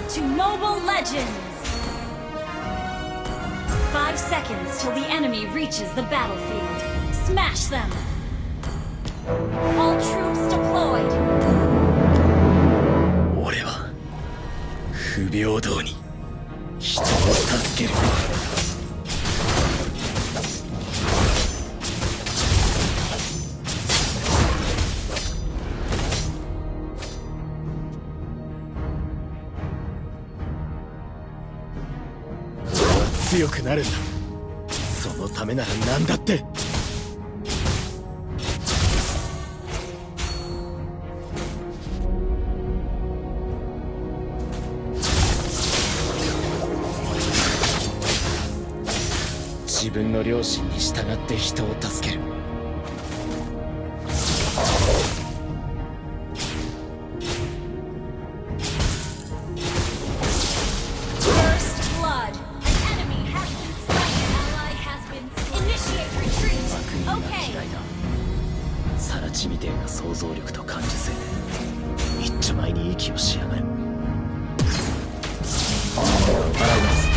to Mobile Legends! 5 seconds till the enemy reaches the battlefield. Smash them! All troops deployed! 俺は不平等に人を助ける。強くなるんだ。そのためなら何だって。自分の良心に従って人を助ける。サラチみてえな想像力と感受性で一丁前に息をしやがる。払います。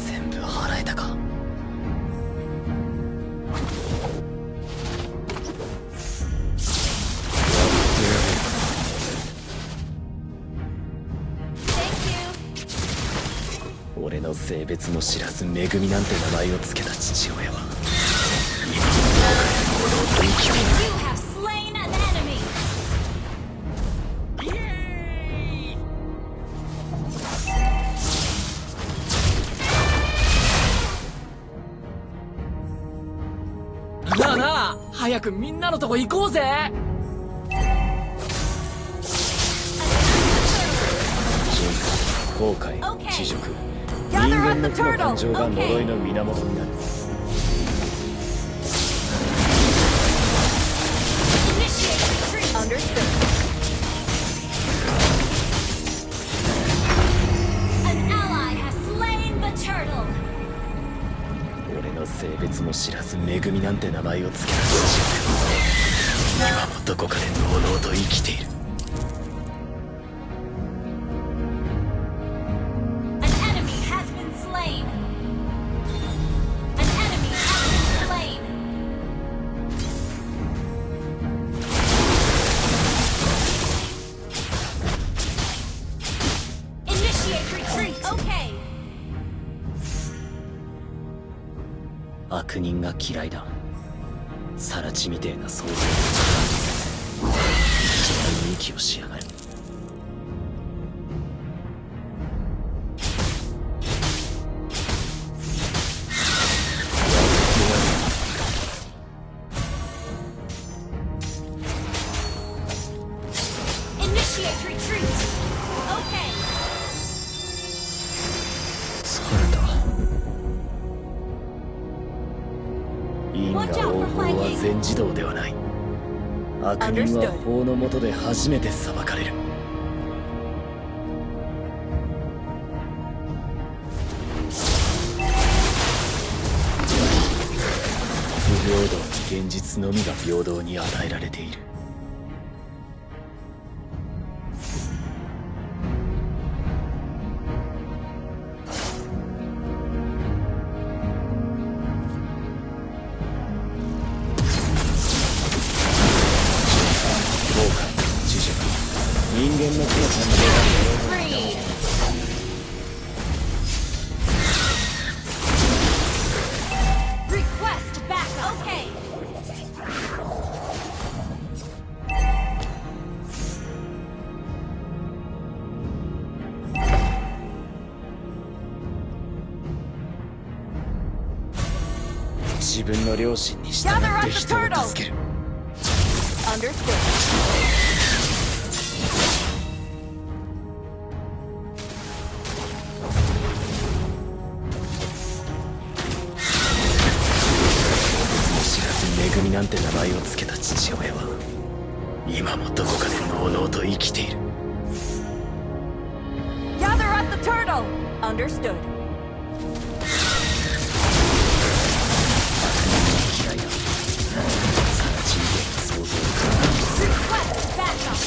全部払えたか。俺の性別も知らずめぐみなんて名前を付けた父親は生きている。なあなあ、早くみんなのとこ行こうぜ。後悔、恥辱、人間の負の感情が呪いの源になる。俺の性別も知らずめぐみなんて名前を付けた父親は今もどこかでのうのうと生きている。悪人が嫌いだ。サラチみてえな想像力一番に息をしやがる。疲れた。因果応報は全自動ではない。悪人は法の下で初めて裁かれる。不平等に現実のみが平等に与えられている。人間の手の感情が自分の良心に従って人を助ける。めぐみなんて名前を付けた父親は今もどこかでのうのうと生きている。Gather up the turtle! Understood. 嫌いだ。さらちみてえな想像力。 Request backup!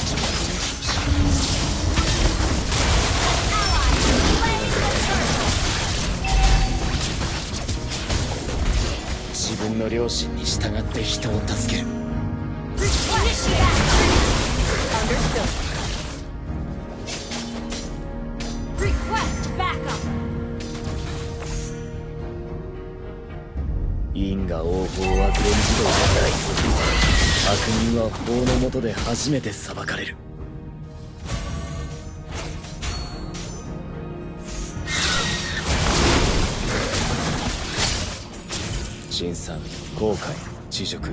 自分の良心に従って人を助ける。 Request backup. 因果応報は全自動ではない。悪人は法の下で初めて裁かれる。辛酸、後悔、恥辱、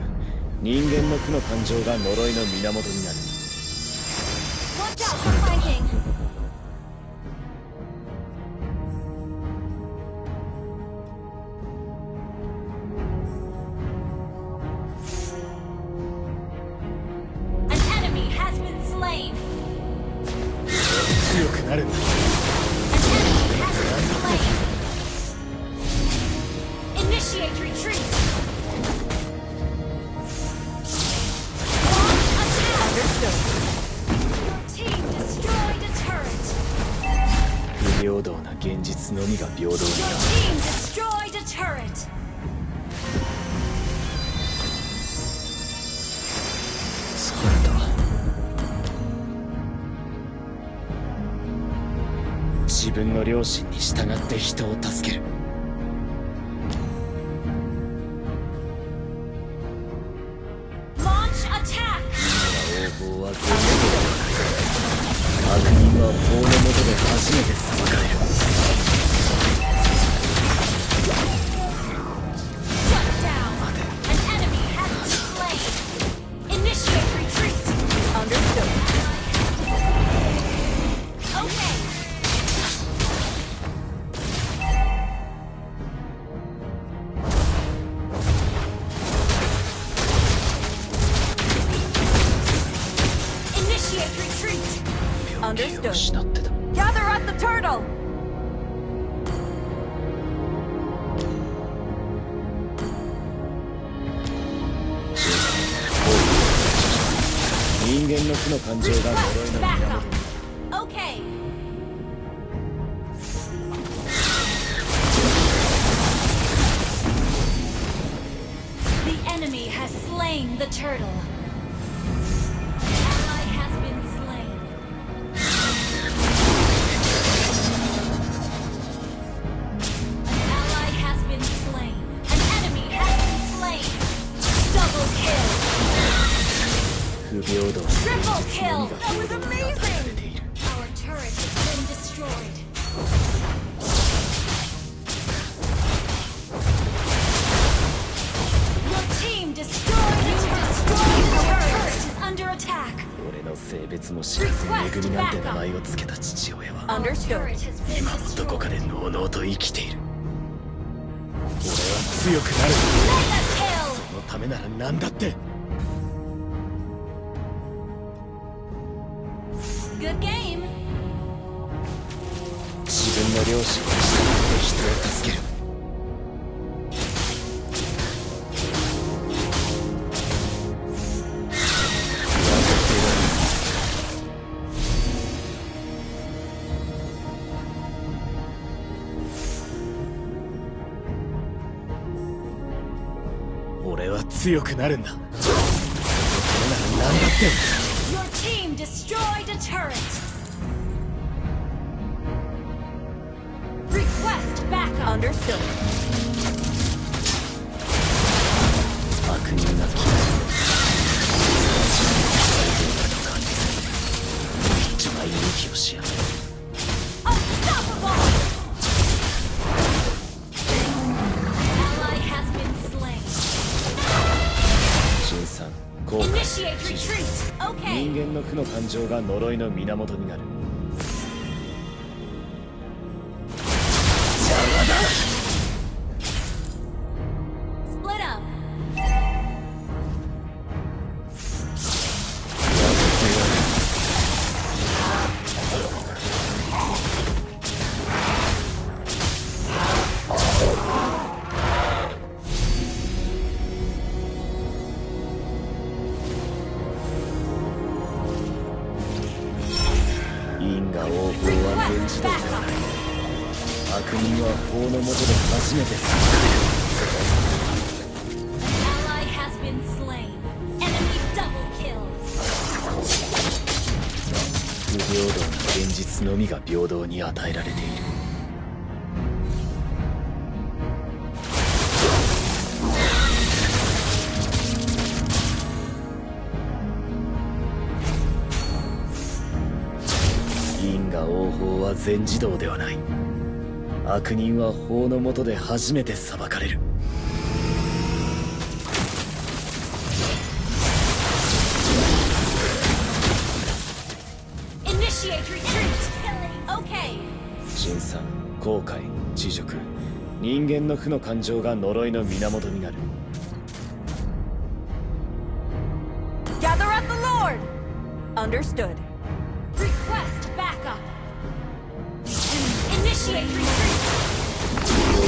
人間の負の感情が呪いの源になる。 Watch out for flanking. An enemy has been slain. 強くなるんだ。 An enemy has been slain. Initiate retreat. Launch attack. Your team destroyed a turret. 不平等な現実のみが平等に Your なる。 team destroyed a turret. 疲れた。自分の良心に従って人を助ける。 Launch attack. 応報は全部ではない。悪人は法の下で初めて裁かれる。 Shut down. An enemy has been slain. Initiate retreat. Understood. Okay. Initiate retreat. 病気を失ってた。 Gather at the turtle. 人間の負の感情が呪い Request の backup. 源。 Okay. The enemy has slain the turtle. Ally has been slain. An ally has been slain. An enemy has been slain. Double kill. 不平等な Triple 現実 kill. のみが That 平 was 等に与えられ amazing. ている。 Our turret has been destroyed. Your team destroyed the turret is under attack. 俺の性別も知らず恵みなんて名前を付けた父親は Our turret has been 今もどこ destroyed. かでのうのうと生きている。俺は強くなる。 Mega そのためなら何だって。 kill. Good game. 自分の良心に従って人を助ける。俺は強くなるんだ。そのためなら何だって。 Your team destroyed a turret. Request backup. Understood. 悪人が嫌い。感じする。一枚勇気をしやがる。 Unstoppable. Ally has been slain. 辛酸、後悔、 Initiate 恥辱 retreat. 人 Okay. 間の負の感情が呪いの源になる。 Split up. 因果応報は全自動ではない。悪人は法の下で初めて裁かれる。平等な現実のみが平等に与えられている。因果応報は全自動ではない。悪人は法の下で初めて裁かれる。辛酸、後悔、恥辱、人間の負の感情が呪いの源になる。Gather at the Lord! Understood. Request backup. Initiate retreat. 現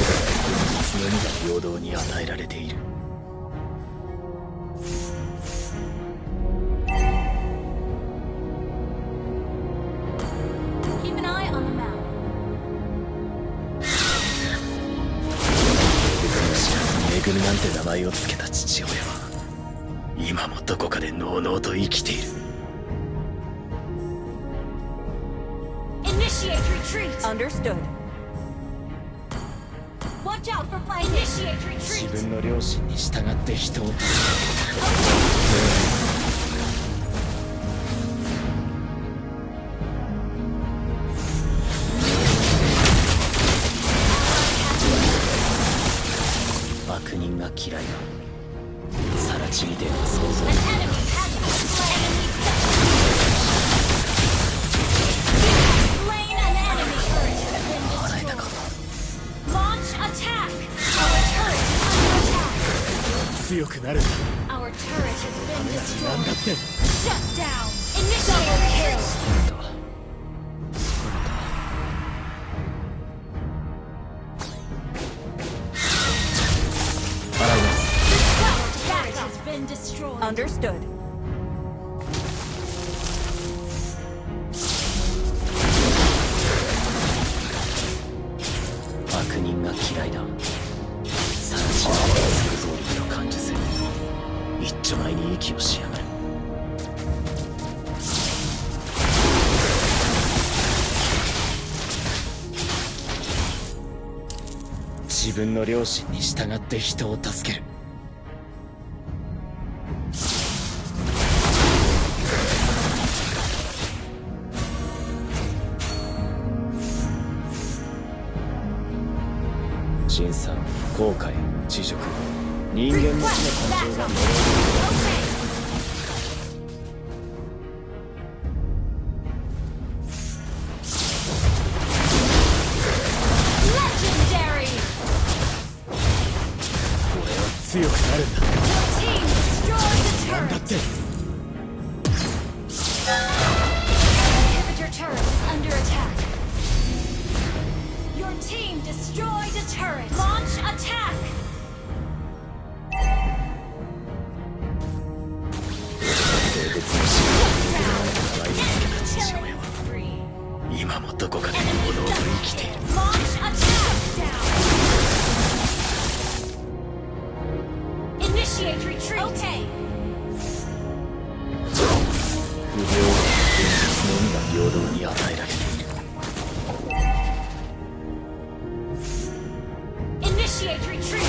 実のみが平等に与えられている。Keep an eye on the map. 恵みなんて名前を付けた父親は今もどこかでのうのうと生きている。Initiate retreat. Understood. Watch out for flying. Initiate 自 retreat. 分の良心に従って人を助ける。悪人が嫌いだ。さら地みてえな想像。 An enemy has been slain. Slain an enemy. Turret has been 払えたか。 destroyed. Launch attack. Our turret is under attack. 強くなるんだ。 Our turret has been なん destroyed. だって。 Shut down. Initiate kill. 払います。 Turret has been destroyed. Understood. 悪人が嫌いだ。さら地は想像力の感受性。一丁前に息をしやがる。自分の良心に従って人を助ける。辛酸、後悔、恥辱、人間の死の感情が呪い。 Okay. Legendary. 俺は強くなるんだ。 Team destroyed the なんだ turret. って。 Inhibitor turret is under attack. Your team destroyed a turret. Launch attack. 性別の死に名前を付けた父親は Spree. 今もどこかで物をと生きている。 Launch attack down. Initiate retreat. Okay. 不平等な現実のみが平等に与えられている。 Initiate retreat.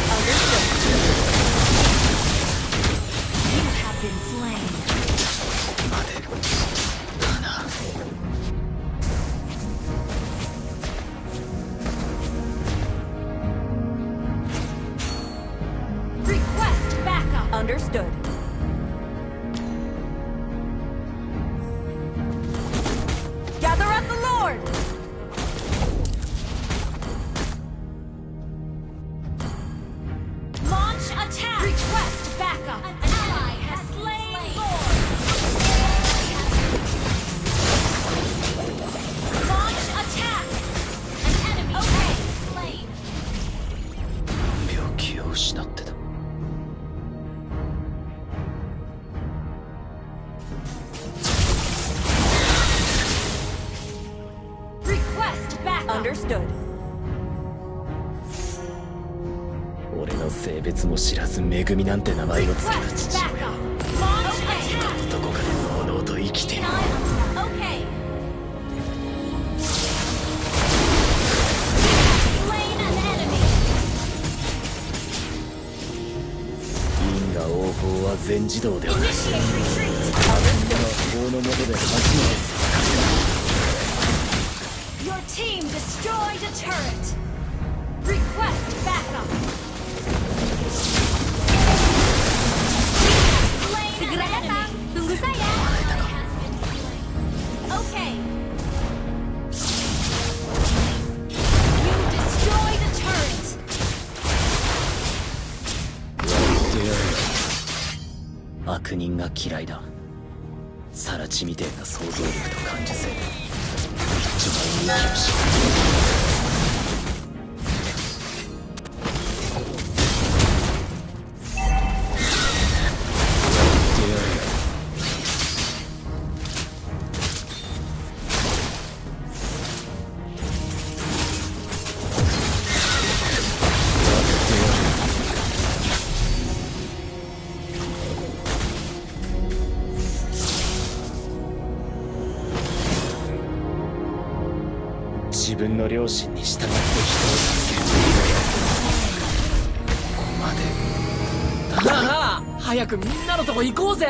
You have been slain. 待て。だな。 Request backup. Understood. Gather at the Lord! Launch attack. Request backup. An ally has slain Lord. Launch attack. An enemy slain. 病気を失ってた。 Request backup. Understood. 俺の性別も知らず恵みなんて名前を付けた Request 父親 backup. は Launch attack. どこかでのうのうと生きてい Keep る。 an eye on that. Okay. 王法は全自動ではない。 Initiate retreat. 悪人は法の下で初めて Your team destroyed a turret. Request backup. Slain Segera an datang. enemy. Tunggu saya. Has been slain. Okay. You destroyed a turret. 悪人が嫌いだ。サラチみてえな想像力と感受性で一番勇気をし自分の良心に従って人を助ける。ここまでなあなあ、早くみんなのとこ行こうぜ。